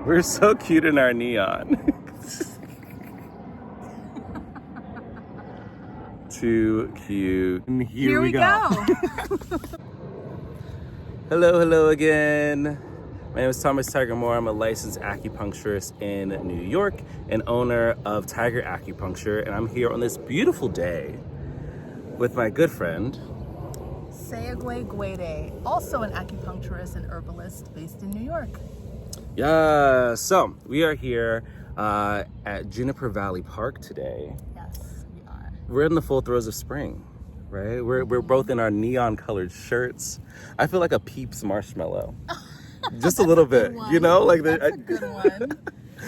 We're so cute in our neon. Too cute. And here we go. Hello again. My name is Thomas Tiger Moore. I'm a licensed acupuncturist in New York and owner of Tiger Acupuncture. And I'm here on this beautiful day with my good friend, Sehaguay Gouede, also an acupuncturist and herbalist based in New York. Yeah, so we are here at Juniper Valley Park today. Yes, we are. We're in the full throes of spring, right? We're both in our neon colored shirts. I feel like a Peeps marshmallow. Just a little bit, you know? Like that's a good one.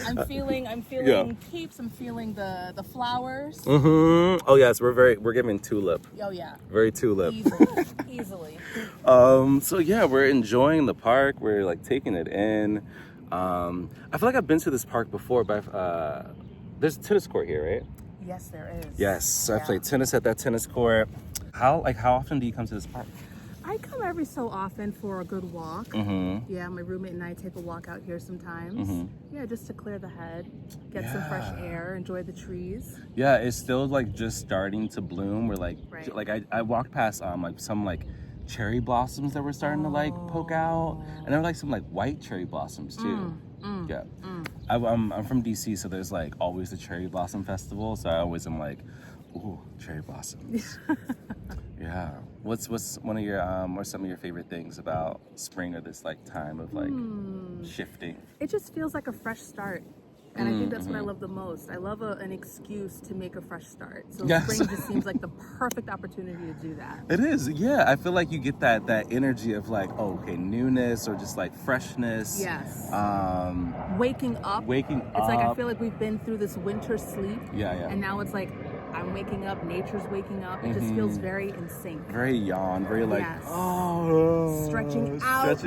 I'm feeling Peeps, I'm feeling the flowers. Mm-hmm. Oh yes, we're giving tulip. Oh yeah. Very tulip. Easily. So yeah, we're enjoying the park. We're like taking it in. I feel like I've been to this park before, but there's a tennis court here, right? Yes, there is. Yes, so I played tennis at that tennis court. How often do you come to this park? I come every so often for a good walk. Mm-hmm. Yeah, my roommate and I take a walk out here sometimes. Mm-hmm. Yeah, just to clear the head, get some fresh air, enjoy the trees. Yeah, it's still like just starting to bloom. We're like, Right. like I walked past like some like cherry blossoms that were starting to like poke out, and there were like some like white cherry blossoms too. Yeah, I'm from DC, so there's like always the cherry blossom festival. So I always am like, ooh, cherry blossoms. Yeah. What's one of your or some of your favorite things about spring or this like time of like shifting? It just feels like a fresh start. And I think that's what I love the most. I love an excuse to make a fresh start. So spring just seems like the perfect opportunity to do that. It is, yeah. I feel like you get that energy of like, oh, okay, newness or just like freshness. Yes. Waking up. It's like I feel like we've been through this winter sleep. Yeah. And now it's like I'm waking up, nature's waking up. It just feels very in sync. Very yawn, very like, stretching out.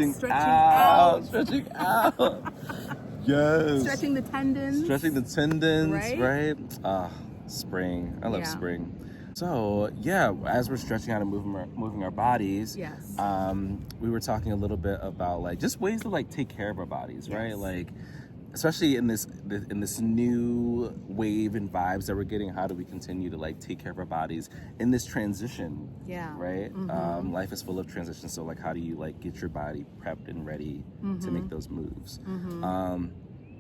Yes. Stretching the tendons. Right? Spring. I love spring. So yeah, as we're stretching out and moving our bodies, we were talking a little bit about like just ways to like take care of our bodies, right? Like, especially in this new wave and vibes that we're getting, how do we continue to like take care of our bodies in this transition? Yeah. Right. Life is full of transitions, so like, how do you like get your body prepped and ready to make those moves?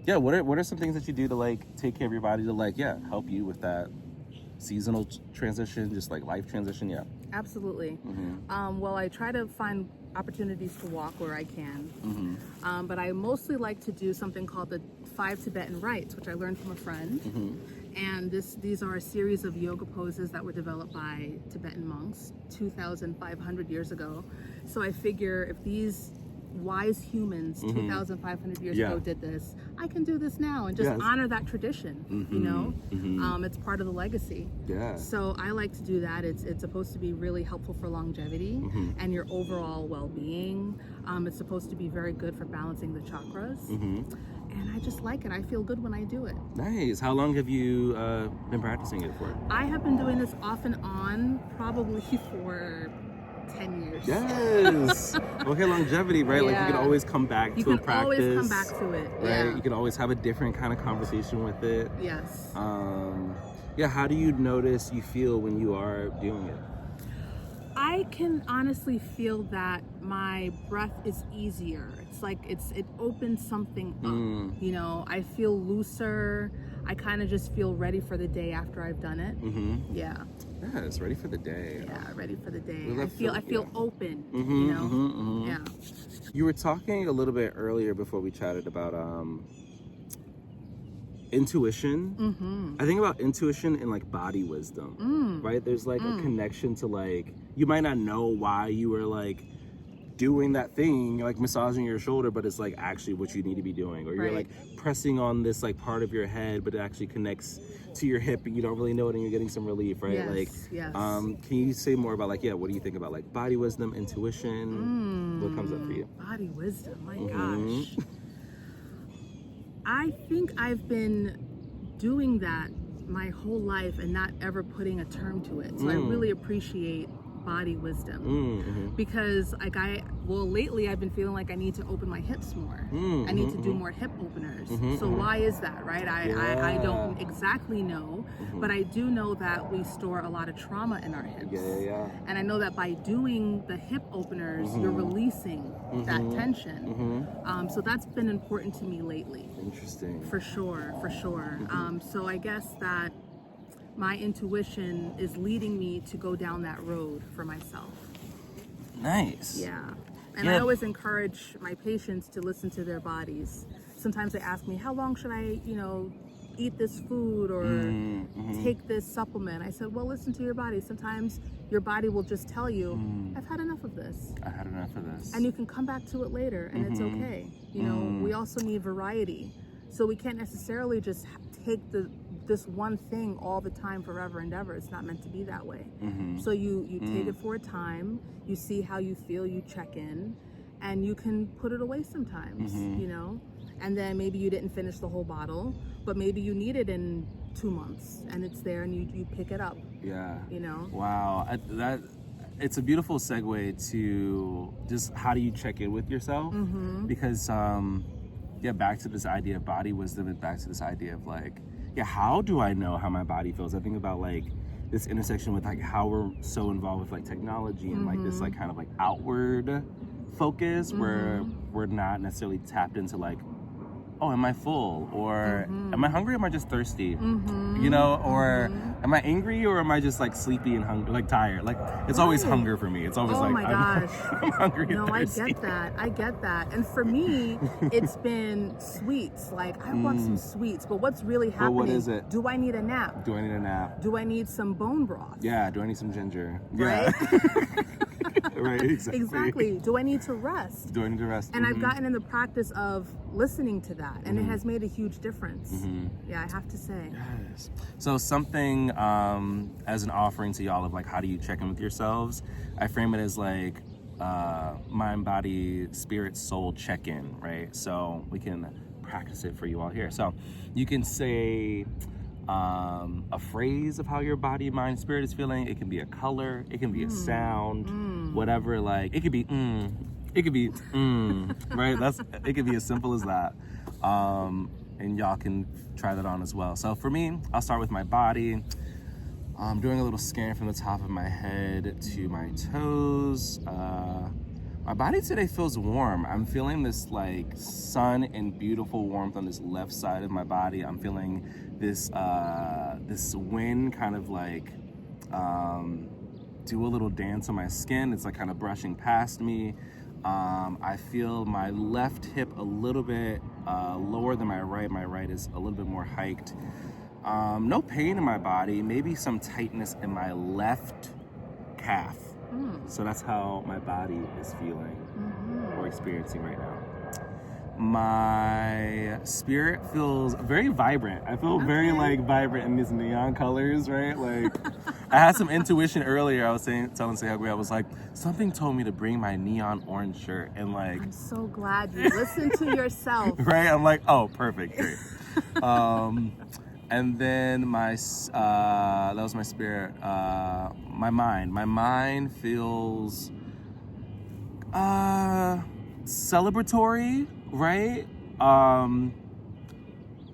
Yeah. What are some things that you do to like take care of your body to like help you with that seasonal transition, just like life transition? Yeah. Absolutely. Well, I try to find opportunities to walk where I can. But I mostly like to do something called the 5 Tibetan Rites, which I learned from a friend. And these are a series of yoga poses that were developed by Tibetan monks 2,500 years ago. So I figure if these wise humans 2,500 years ago did this, I can do this now and just honor that tradition. You know, it's part of the legacy. So I like to do that. It's supposed to be really helpful for longevity and your overall well-being. It's supposed to be very good for balancing the chakras. And I just like it. I feel good when I do it. Nice. How long have you been practicing it for? I have been doing this off and on probably for 10 years. Yes. Okay, longevity, right? Like you can always come back to a practice. You can always come back to it. Right? Yeah. You can always have a different kind of conversation with it. Yes. Yeah, how do you notice you feel when you are doing it? I can honestly feel that my breath is easier. It's like it opens something up. You know, I feel looser. I kind of just feel ready for the day after I've done it. Yeah. Yes, ready for the day. Yeah, ready for the day. I feel open. You know. Yeah. You were talking a little bit earlier before we chatted about intuition. I think about intuition and like body wisdom, right? There's like a connection to like, you might not know why you were like doing that thing, like massaging your shoulder, but it's like actually what you need to be doing, or you're like pressing on this like part of your head, but it actually connects to your hip and you don't really know it and you're getting some relief, right? Can you say more about like, what do you think about like body wisdom, intuition? What comes up for you? Body wisdom, my gosh. I think I've been doing that my whole life and not ever putting a term to it. So I really appreciate body wisdom because like Well, lately I've been feeling like I need to open my hips more. I need to do more hip openers. So why is that, right? I don't exactly know, but I do know that we store a lot of trauma in our hips. And I know that by doing the hip openers, you're releasing that tension. So that's been important to me lately. Interesting. For sure. So I guess that my intuition is leading me to go down that road for myself. Nice. Yeah. And I always encourage my patients to listen to their bodies. Sometimes they ask me, how long should I, eat this food or take this supplement? I said, well, listen to your body. Sometimes your body will just tell you, I've had enough of this. I had enough of this. And you can come back to it later, and it's okay. We also need variety. So we can't necessarily just take this one thing all the time, forever and ever. It's not meant to be that way. So you take it for a time, you see how you feel, you check in, and you can put it away sometimes, and then maybe you didn't finish the whole bottle, but maybe you need it in 2 months and it's there and you pick it up. Wow. It's a beautiful segue to just how do you check in with yourself, because back to this idea of body wisdom and back to this idea of like, how do I know how my body feels? I think about like this intersection with like how we're so involved with like technology and like this like kind of like outward focus where we're not necessarily tapped into like, oh, am I full? Or am I hungry or am I just thirsty? Or am I angry or am I just like sleepy and hungry, like tired? Like it's always hunger for me. It's always I'm hungry and No, thirsty. I get that. And for me, it's been sweets. Like I want some sweets, but what's really happening? But what is it? Do I need a nap? Do I need a nap? Do I need some bone broth? Yeah, do I need some ginger? Right? Right, exactly. Do I need to rest? Do I need to rest? And I've gotten in the practice of listening to that, and it has made a huge difference. Yeah, I have to say. Yes. So something as an offering to y'all of like, how do you check in with yourselves? I frame it as like mind, body, spirit, soul check-in, right? So we can practice it for you all here. So you can say a phrase of how your body, mind, spirit is feeling. It can be a color, it can be a sound, whatever. Like it could be right? It could be as simple as that. And y'all can try that on as well. So for me, I'll start with my body. I'm doing a little scan from the top of my head to my toes. My body today feels warm. I'm feeling this like sun and beautiful warmth on this left side of my body. I'm feeling this this wind kind of like do a little dance on my skin. It's like kind of brushing past me. I feel my left hip a little bit lower than my right. My right is a little bit more hiked. No pain in my body, maybe some tightness in my left calf. So that's how my body is feeling or experiencing right now. My spirit feels very vibrant. I feel very like vibrant in these neon colors, right? Like I had some intuition earlier. I was telling Sehaguay, I was like, something told me to bring my neon orange shirt, and like I'm so glad you listened to yourself. Right? I'm like, oh, perfect, great. And then that was my spirit. My mind feels celebratory, right?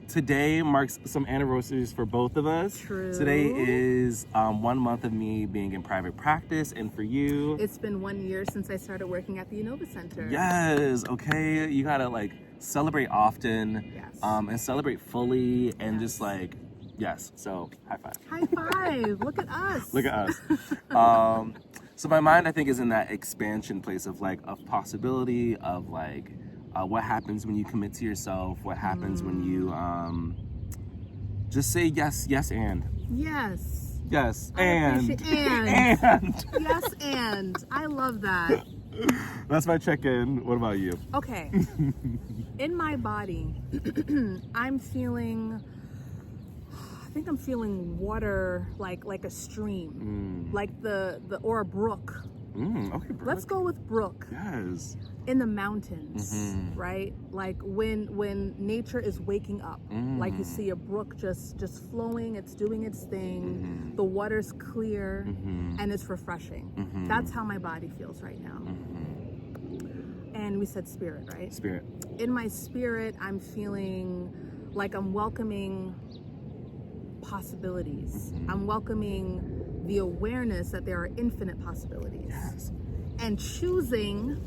Today marks some anniversaries for both of us. True. Today is 1 month of me being in private practice, and for you, it's been 1 year since I started working at the Unova Center. Yes, okay. You gotta like celebrate often, and celebrate fully, and just like, yes. So high five. High five. Look at us. Look at us. So my mind, I think, is in that expansion place of like of possibility of like what happens when you commit to yourself. What happens when you just say yes, and yes, and yes, and I love that. That's my check-in. What about you? Okay. In my body, I'm feeling water like a stream, like or a brook. Okay, brook. Let's go with brook. Yes. In the mountains, right? Like when nature is waking up, like you see a brook just flowing, it's doing its thing, the water's clear, and it's refreshing. That's how my body feels right now. And we said spirit, right? Spirit. In my spirit, I'm feeling like I'm welcoming possibilities. I'm welcoming the awareness that there are infinite possibilities. Yes. And choosing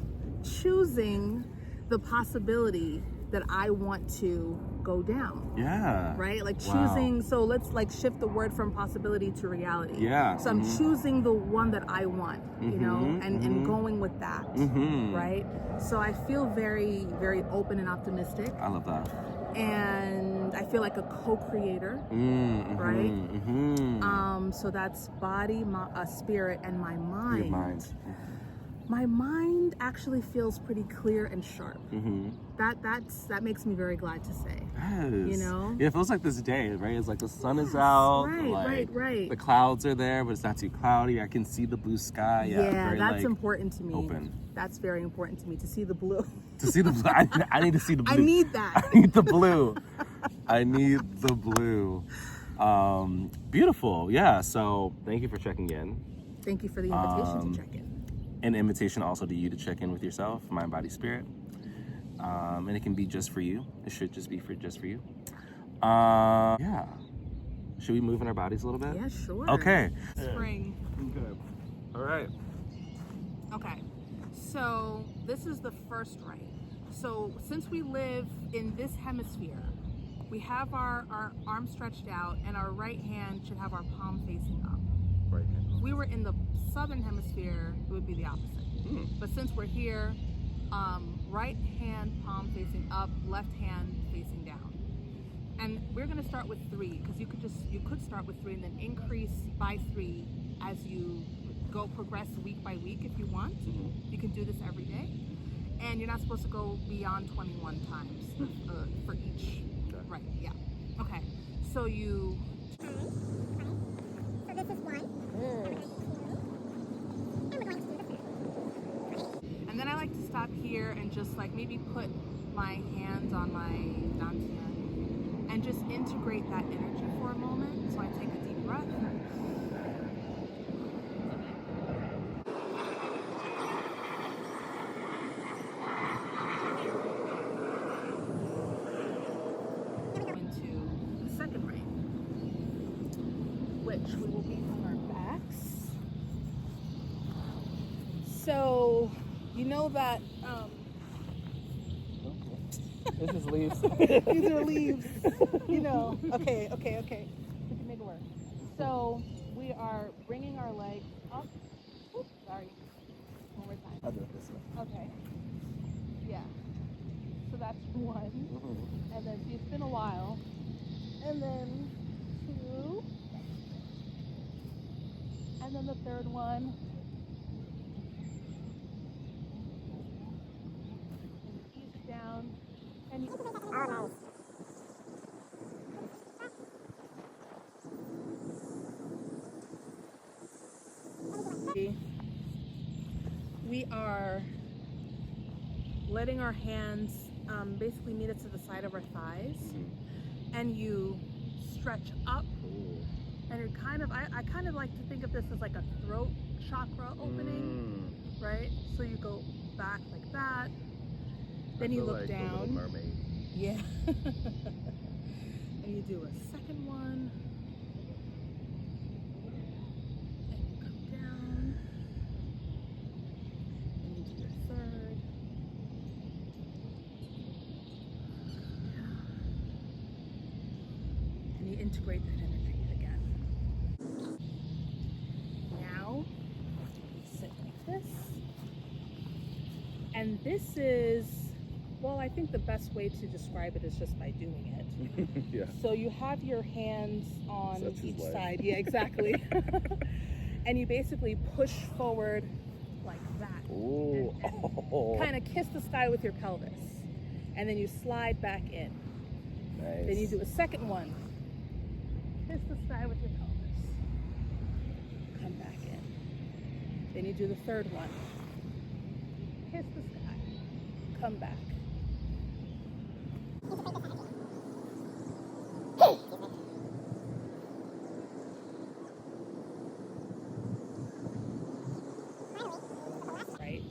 the possibility that I want to go down. Yeah. Right? Like choosing, so let's like shift the word from possibility to reality. Yeah. So I'm choosing the one that I want, you know, and going with that. Right? So I feel very, very open and optimistic. I love that. And I feel like a co-creator, right? So that's body, spirit, and my mind. Your mind. My mind actually feels pretty clear and sharp. That makes me very glad to say. Yes. You know? Yeah, it feels like this day, right? It's like the sun is out. Right, right. The clouds are there, but it's not too cloudy. I can see the blue sky. Yeah, very, that's like, important to me. open. That's very important to me, to see the blue. To see the blue. I need to see the blue. I need that. I need the blue. I need the blue. Beautiful. Yeah, so thank you for checking in. Thank you for the invitation to check in. An invitation also to you to check in with yourself, mind, body, spirit. And it can be just for you. It should just be just for you. Yeah. Should we move in our bodies a little bit? Yeah, sure. Okay. Spring. Okay. All right. Okay. So this is the first rite. So since we live in this hemisphere, we have our arms stretched out and our right hand should have our palm facing up. Right hand. If we were in the southern hemisphere, it would be the opposite. But since we're here, right hand palm facing up, left hand facing down. And we're gonna start with 3 because you could start with 3 and then increase by 3 as you progress week by week if you want. You can do this every day. And you're not supposed to go beyond 21 times for each. Okay. Right, yeah. Okay, so you... So this is 1. And we're going to do the 3rd. And then I like to stop here and just like maybe put my hands on my dantian and just integrate that energy for a moment. So I take a deep breath. Into the second rite, which we will be on our backs. So, you know that This is leaves. these are leaves. You know. Okay. We can make it work. So we are bringing our legs up. Oops, sorry. One more time. I'll do it this way. Okay. Yeah. So that's 1. And then see, it's been a while. And then 2. And then the third one. And ease down. And we are letting our hands basically meet it to the side of our thighs, and you stretch up, and you're kind of, I kind of like to think of this as like a throat chakra opening, right? So you go back like that, then you look like down. The Little Mermaid. Yeah. And you do a second one. And you come down. And you do your third. And you integrate that energy again. Now, sit like this. And this is, well, I think the best way to describe it is just by doing it. Yeah. So you have your hands on Such is each life. side. Yeah, exactly. And you basically push forward like that. Ooh. And kind of kiss the sky with your pelvis. And then you slide back in. Nice. Then you do a second one. Kiss the sky with your pelvis. Come back in. Then you do the third one. Kiss the sky. Come back. Right.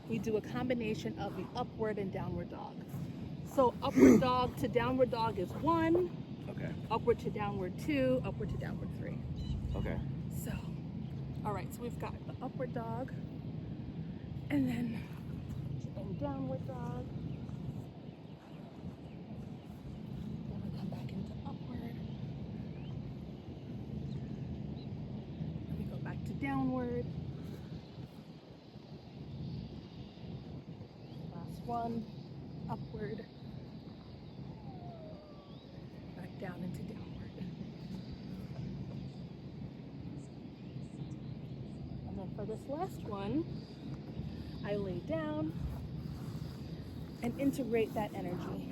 We do a combination of the upward and downward dog. So upward dog to downward dog is 1. Okay. Upward to downward 2. Upward to downward 3. Okay. So, all right. So we've got the upward dog, and then downward dog. Then we come back into upward. Then we go back to downward. Last one, upward. Back down into downward. And then for this last one, I lay down and integrate that energy.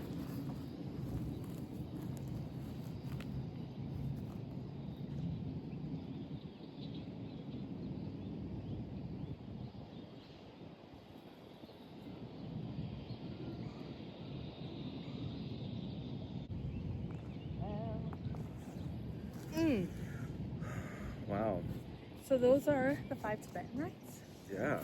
Wow. So those are the 5 Tibetan rites. Yeah.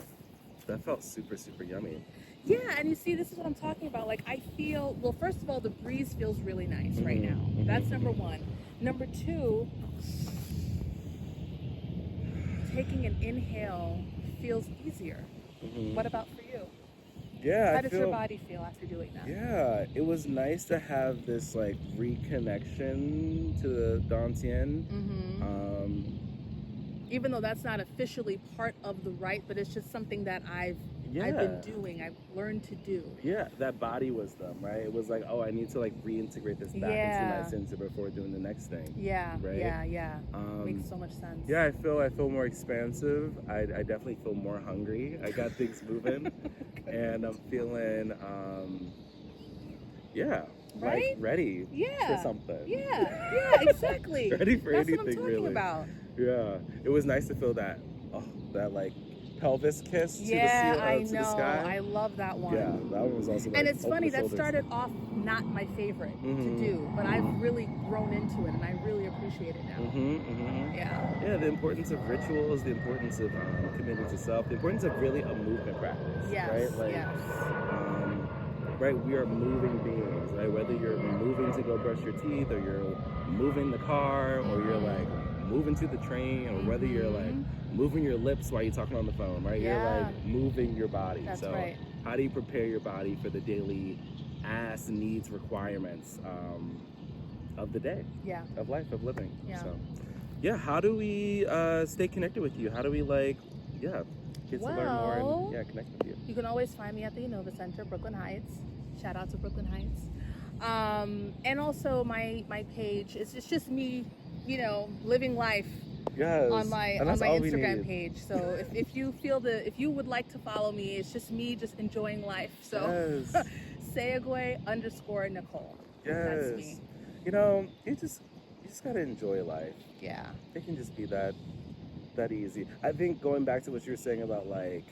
That felt super, super yummy. Yeah, and you see, this is what I'm talking about. Like, I feel, well, first of all, the breeze feels really nice right now. That's number 1. Number 2, taking an inhale feels easier. What about for you? Yeah. How does your body feel after doing that? Yeah, it was nice to have this like reconnection to the Dantian. Even though that's not officially part of the rite, but it's just something that I've been doing. I've learned to do. Yeah, that body wisdom, right? It was like, oh, I need to like reintegrate this back into my center before doing the next thing. Yeah, right? yeah. Makes so much sense. Yeah, I feel more expansive. I definitely feel more hungry. I got things moving, and I'm feeling, right? like ready for something. Yeah, exactly. Ready for That's anything, what I'm talking really. about. Yeah, it was nice to feel that, that like pelvis kiss Yeah, to the, I to know. the sky. I love that one. Yeah, that one was also. Like, and it's funny, that shoulders. started off not my favorite to do, but I've really grown into it, and I really appreciate it now. Yeah. Yeah, the importance of rituals, the importance of committing to self, the importance of really a movement practice. Yes. Right. Like, yes. Right, we are moving beings, right? Whether you're moving to go brush your teeth, or you're moving the car, or you're like moving to the train, or whether you're like moving your lips while you're talking on the phone, right? Yeah. You're like moving your body. That's so right. How do you prepare your body for the daily asks, needs, requirements of the day? Yeah. Of life, of living. Yeah. So, yeah, how do we stay connected with you? How do we get to learn more and connect with you? You can always find me at the Innova Center, Brooklyn Heights. Shout out to Brooklyn Heights. And also my page, it's just me, living life on my Instagram page. So if you if you would like to follow me, it's just me just enjoying life. So Sehaguay_Nicole. Yes. That's me. You just gotta enjoy life. Yeah. It can just be that easy. I think going back to what you were saying about like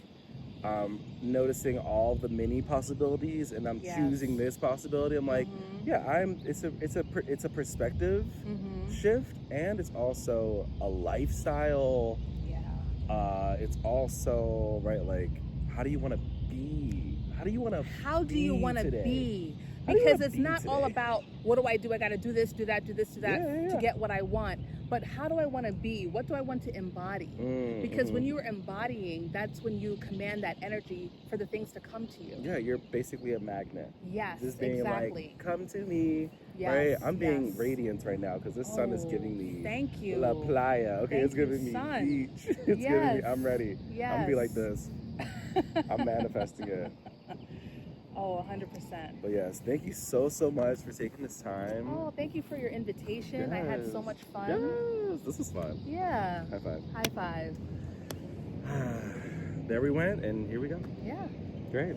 noticing all the many possibilities, and I'm choosing this possibility. I'm like, it's a perspective shift, and it's also a lifestyle. Yeah. It's also like, how do you want to be? How do you want to be? Because it's not all about what do I do? I got to do this, do that, to get what I want. But how do I want to be? What do I want to embody? Because when you're embodying, that's when you command that energy for the things to come to you. Yeah, you're basically a magnet. Yes, just being exactly. Like, come to me. Yes, right? I'm being radiant right now because the sun is giving me thank you. La playa. Okay, Thank it's giving you, me sun. beach. It's giving me, I'm ready. Yes. I'm gonna be like this. I'm manifesting it. Oh, 100%. But yes, thank you so much for taking this time. Oh, thank you for your invitation. I had so much fun. Yes, this was fun. Yeah. High five. High five. There we went, and here we go. Yeah. Great.